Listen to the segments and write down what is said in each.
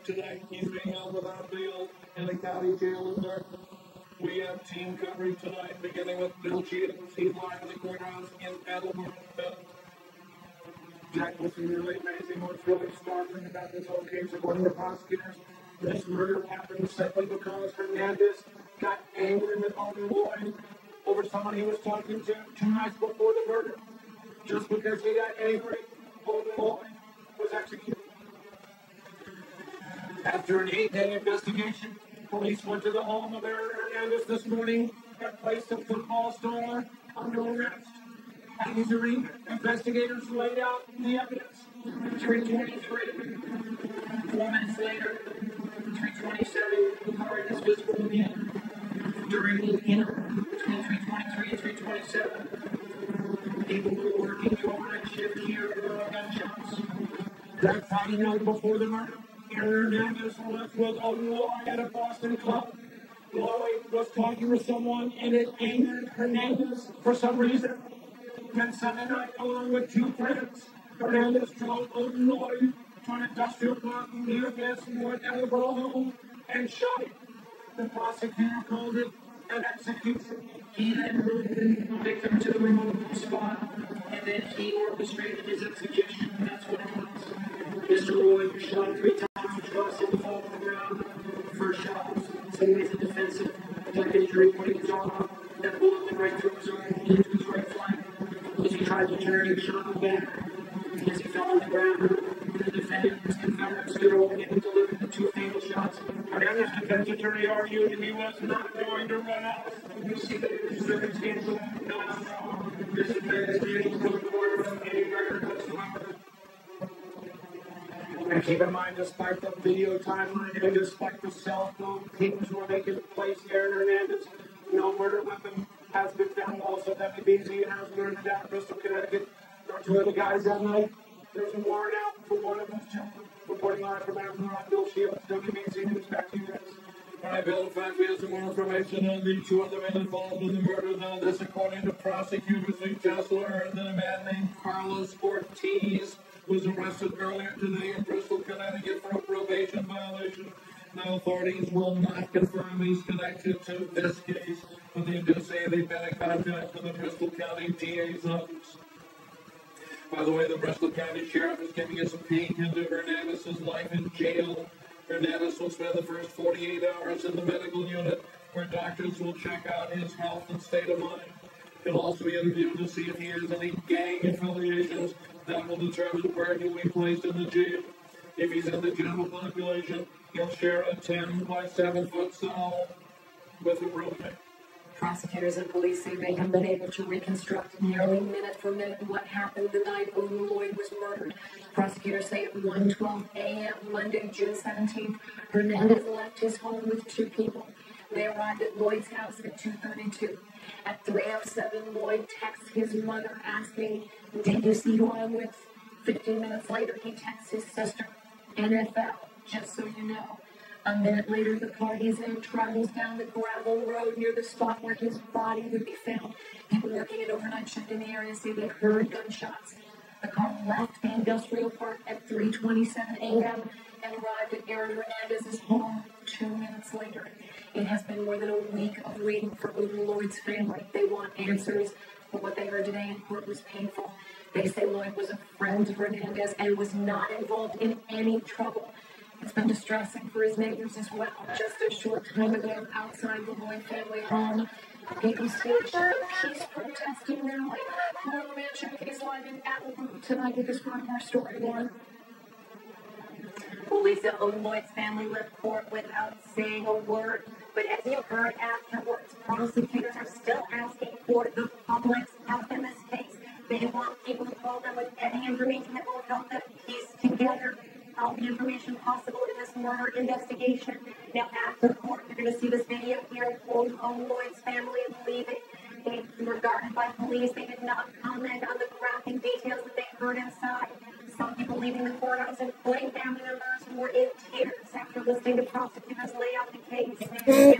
tonight. He's being held without bail in the county jail in Durham. We have team coverage tonight, beginning with Bill Cheatham. He's live in the courthouse in Edelman. Jack, this is really amazing. What's really startling about this whole case, according to prosecutors, this murder happened simply because Hernandez got angry with Alden Lloyd over someone he was talking to 2 nights before the murder. Just because he got angry, Alden Lloyd was executed. After an 8-day investigation, police went to the home of Aaron Hernandez this morning and placed a football star under arrest. At his arena, investigators laid out the evidence. 3:23. 4 minutes later, 3:27, the car is visible again. During the interim between 3:23 and 3:27, people who were working the overnight shift here heard gunshots. That Friday night before the murder, Aaron Hernandez was with Alden Lloyd at a Boston club. Lloyd was talking with someone and it angered Hernandez for some reason. Then Sunday night, along with 2 friends, Hernandez drove Alden Lloyd to an industrial park near his North Attleboro home and shot him. The prosecutor called it an execution. He then moved the victim to the remote spot, and then he orchestrated his execution. That's what it was. Mr. Lloyd was shot 3 times, which caused him to fall to the ground. First shot was a defensive direct injury, putting his arm up. That bullet went right through his arm and into his right flank. As he tried to turn, he shot him back. As he fell on the ground, the defendant was confederate stood over him and delivered the 2 fatal shots. Hernandez's defense attorney argued that he was not going to run out. You see that it was circumstantial, not strong. This defense is being put forward from any record whatsoever. And keep in mind, despite the video timeline and despite the cell phone pings where they can place Aaron Hernandez, no murder weapon has been found. Also, WBZ has learned that out Bristol, Connecticut. There were 2 other guys that night. There's a warrant out for one of those children. Reporting live from Arizona, Bill Shields, WBZ News. Back to you guys. All right, Bill, in fact, we have some more information on the 2 other men involved in the murder. Now, this, according to prosecutors, we just learned that a man named Carlos Ortiz was arrested earlier today in Bristol, Connecticut for a probation violation. Now, authorities will not confirm he's connected to this case, but they do say they've been in contact with the Bristol County DA's office. By the way, the Bristol County Sheriff is giving us a peek into Hernandez's life in jail. Hernandez will spend the first 48 hours in the medical unit, where doctors will check out his health and state of mind. He'll also be interviewed to see if he has any gang affiliations that will determine where he'll be placed in the jail. If he's in the general population, he'll share a 10 by 7 foot cell with a roommate. Prosecutors and police say they have been able to reconstruct nearly minute for minute what happened the night Alden Lloyd was murdered. Prosecutors say at 1:12 a.m. Monday, June 17th, Hernandez left his home with 2 people. They arrived at Lloyd's house at 2:32. At 3:07, Lloyd texts his mother asking, "Did you see who I'm with?" 15 minutes later, he texts his sister, "NFL, just so you know." A minute later, the car he's in travels down the gravel road near the spot where his body would be found. People working an overnight shift in the area say they heard gunshots. The car left the industrial park at 3:27 a.m. and arrived at Aaron Hernandez's home 2 minutes later. It has been more than a week of waiting for Alden Lloyd's family. They want answers, but what they heard today in court was painful. They say Lloyd was a friend to Hernandez and was not involved in any trouble. It's been distressing for his neighbors as well. Just a short time ago, outside the Lloyd family home, people staged a peace protesting rally. More Man Showcase live in Attleboro tonight with this part of our story. One. Police at Alden Lloyd's family left court without saying a word. But as you heard afterwards, prosecutors are still asking for the public's help in this case. They want people to call them with any information that will help them piece together all the information possible in this murder investigation. Now, after court, you're going to see this video here of Alden Lloyd's family leaving. They were guarded by police. They did not comment on the graphic details that they heard inside. Some people leaving the courthouse, including family members, were in tears after listening to prosecutors lay out the case. They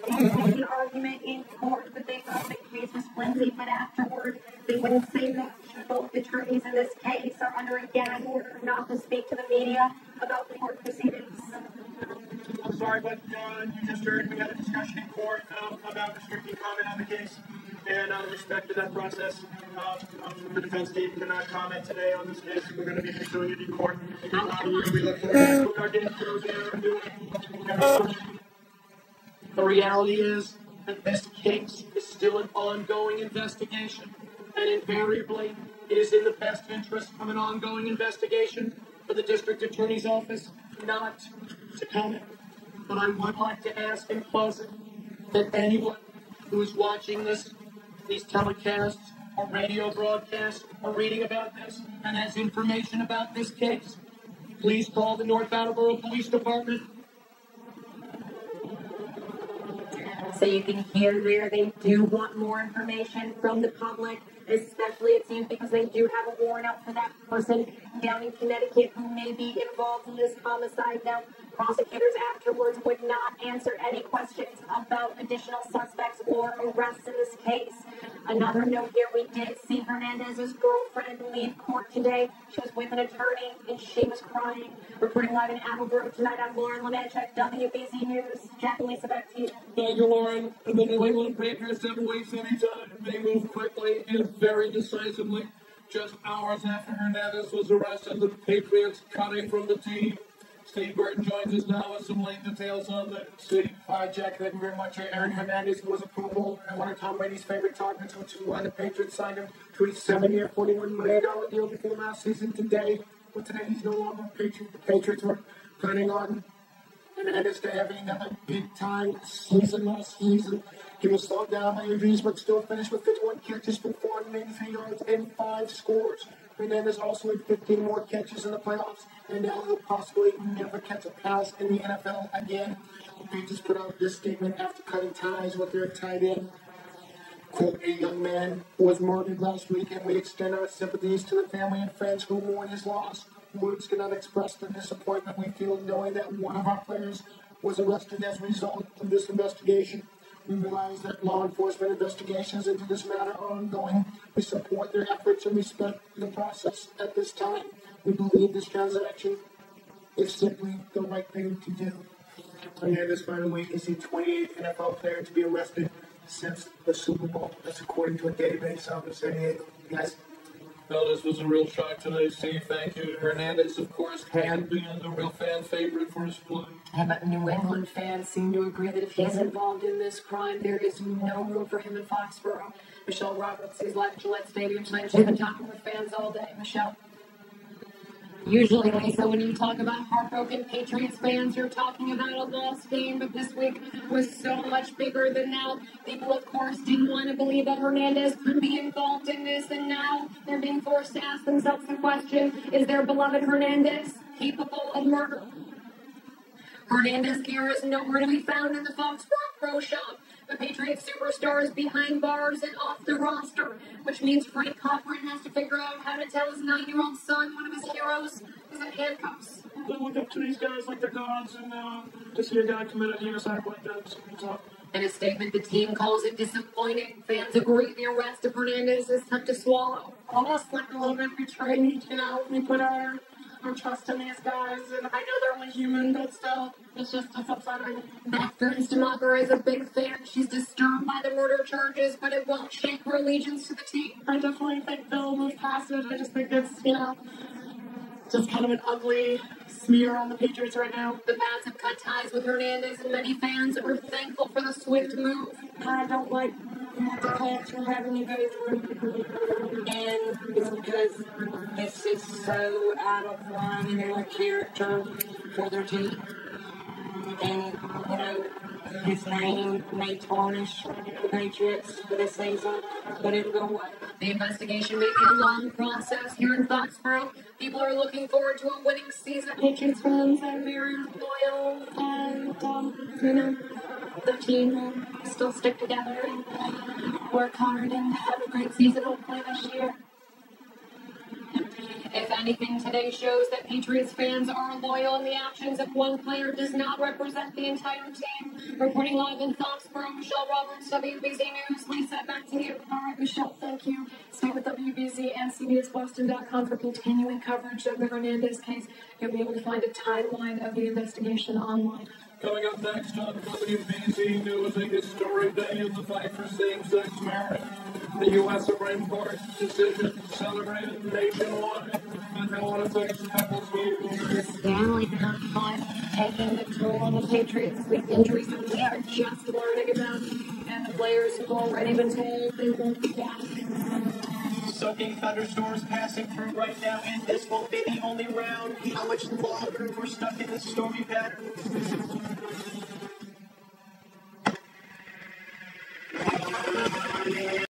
had the argument in court that they thought the case was flimsy, but afterward, they wouldn't say that. Both attorneys in this case are under a gag order not to speak to the media about the court proceedings. I'm sorry, but you just heard we had a discussion in court about restricting comment on the case. And out of respect to that process, the defense team cannot comment today on this case. We're going to be pursuing it in court. We look forward to what our day goes there and do it. The reality is that this case is still an ongoing investigation. And invariably, it is in the best interest of an ongoing investigation for the district attorney's office not to comment. But I would like to ask in closing that anyone who is watching these telecasts or radio broadcasts or reading about this and has information about this case, please call the North Attleboro Police Department. So you can hear there they do want more information from the public, especially it seems because they do have a warrant out for that person down in Connecticut who may be involved in this homicide. Now, prosecutors afterwards would not answer any questions about additional suspects or arrests in this case. Another note here, we did see Hernandez's girlfriend leave court today. She was with an attorney and she was crying. Reporting live in Attleboro tonight, I'm Lauren Lemech at WBZ News. Jack and Lisa, back to you. Thank you, Lauren. The New England Patriots never waste any time. They move quickly and very decisively. Just hours after Hernandez was arrested, the Patriots cutting from the team. Steve Burton joins us now with some late details on the city. Jack, thank you very much. Aaron Hernandez was approved and one of Tom Brady's favorite targets, which is why the Patriots signed him to a 7-year, $41 million deal before last season today. But today he's no longer a Patriot. The Patriots were planning on Hernandez to having another big-time season last season. He was slowed down by injuries, but still finished with 51 catches for 483 yards and 5 scores. Hernandez also had 15 more catches in the playoffs, and now he'll possibly never catch a pass in the NFL again. The Patriots put out this statement after cutting ties with their tight end. Quote, a young man was murdered last week, and we extend our sympathies to the family and friends who mourn his loss. Words cannot express the disappointment we feel knowing that one of our players was arrested as a result of this investigation. We realize that law enforcement investigations into this matter are ongoing. We support their efforts and respect the process at this time. We believe this transaction is simply the right thing to do. Hernandez finally is the 28th NFL player to be arrested since the Super Bowl. That's according to a database out of San Diego. Yes. Well, this was a real shock today, Steve. Thank you. Hernandez, of course, had been a real fan favorite for his play. But New England fans seem to agree that if he's involved in this crime, there is no room for him in Foxborough. Michelle Roberts is live at Gillette Stadium tonight. She's been talking with fans all day. Michelle. Usually, Lisa, when you talk about heartbroken Patriots fans, you're talking about a lost game, but this week was so much bigger than now. People, of course, didn't want to believe that Hernandez could be involved in this, and now they're being forced to ask themselves the question, is their beloved Hernandez capable of murder? Hernandez gear is nowhere to be found in the Foxborough Pro Shop. The Patriots superstar is behind bars and off the roster, which means Frank Cochran has to figure out how to tell his 9-year-old son one of his heroes is in handcuffs. I look up to these guys like they're gods, and to see a guy commit a genocide like that. In a statement, the team calls it disappointing. Fans agree the arrest of Hernandez is tough to swallow. Almost like a little bit betrayed, we put our trust in these guys, and I know they're only human, but still, it's upsetting. Beth Fernstemacher is a big fan. She's disturbed by the murder charges, but it won't shake her allegiance to the team. I definitely think they'll move past it. I just think it's, just kind of an ugly smear on the Patriots right now. The Pats have cut ties with Hernandez, and many fans are thankful for the swift move. I don't like the Pats are having you guys root. And it's because this is so out of line in their character for their team. And, his name may tarnish the Patriots for this season, but it'll go away. The investigation may be a long process here in Foxborough. People are looking forward to a winning season. Patriots fans are very loyal, and, the team will still stick together and work hard and have a great season hopefully this year. If anything, today shows that Patriots fans are loyal in the actions if one player does not represent the entire team. Reporting live in Foxborough, Michelle Roberts, WBZ News. Lisa, back to you. All right, Michelle, thank you. Stay with WBZ and CBSBoston.com for continuing coverage of the Hernandez case. You'll be able to find a timeline of the investigation online. Coming up next on WBZ News, a historic day in the fight for same-sex marriage. The U.S. Supreme Court's decision celebrated nationwide, and how it affects couples' views. The Stanley Cup final taking the toll on the Patriots with injuries that we are just learning about, and the players who've already been told they won't be back. Soaking thunderstorms passing through right now, and this won't be the only round. How much longer we're stuck in this stormy pattern?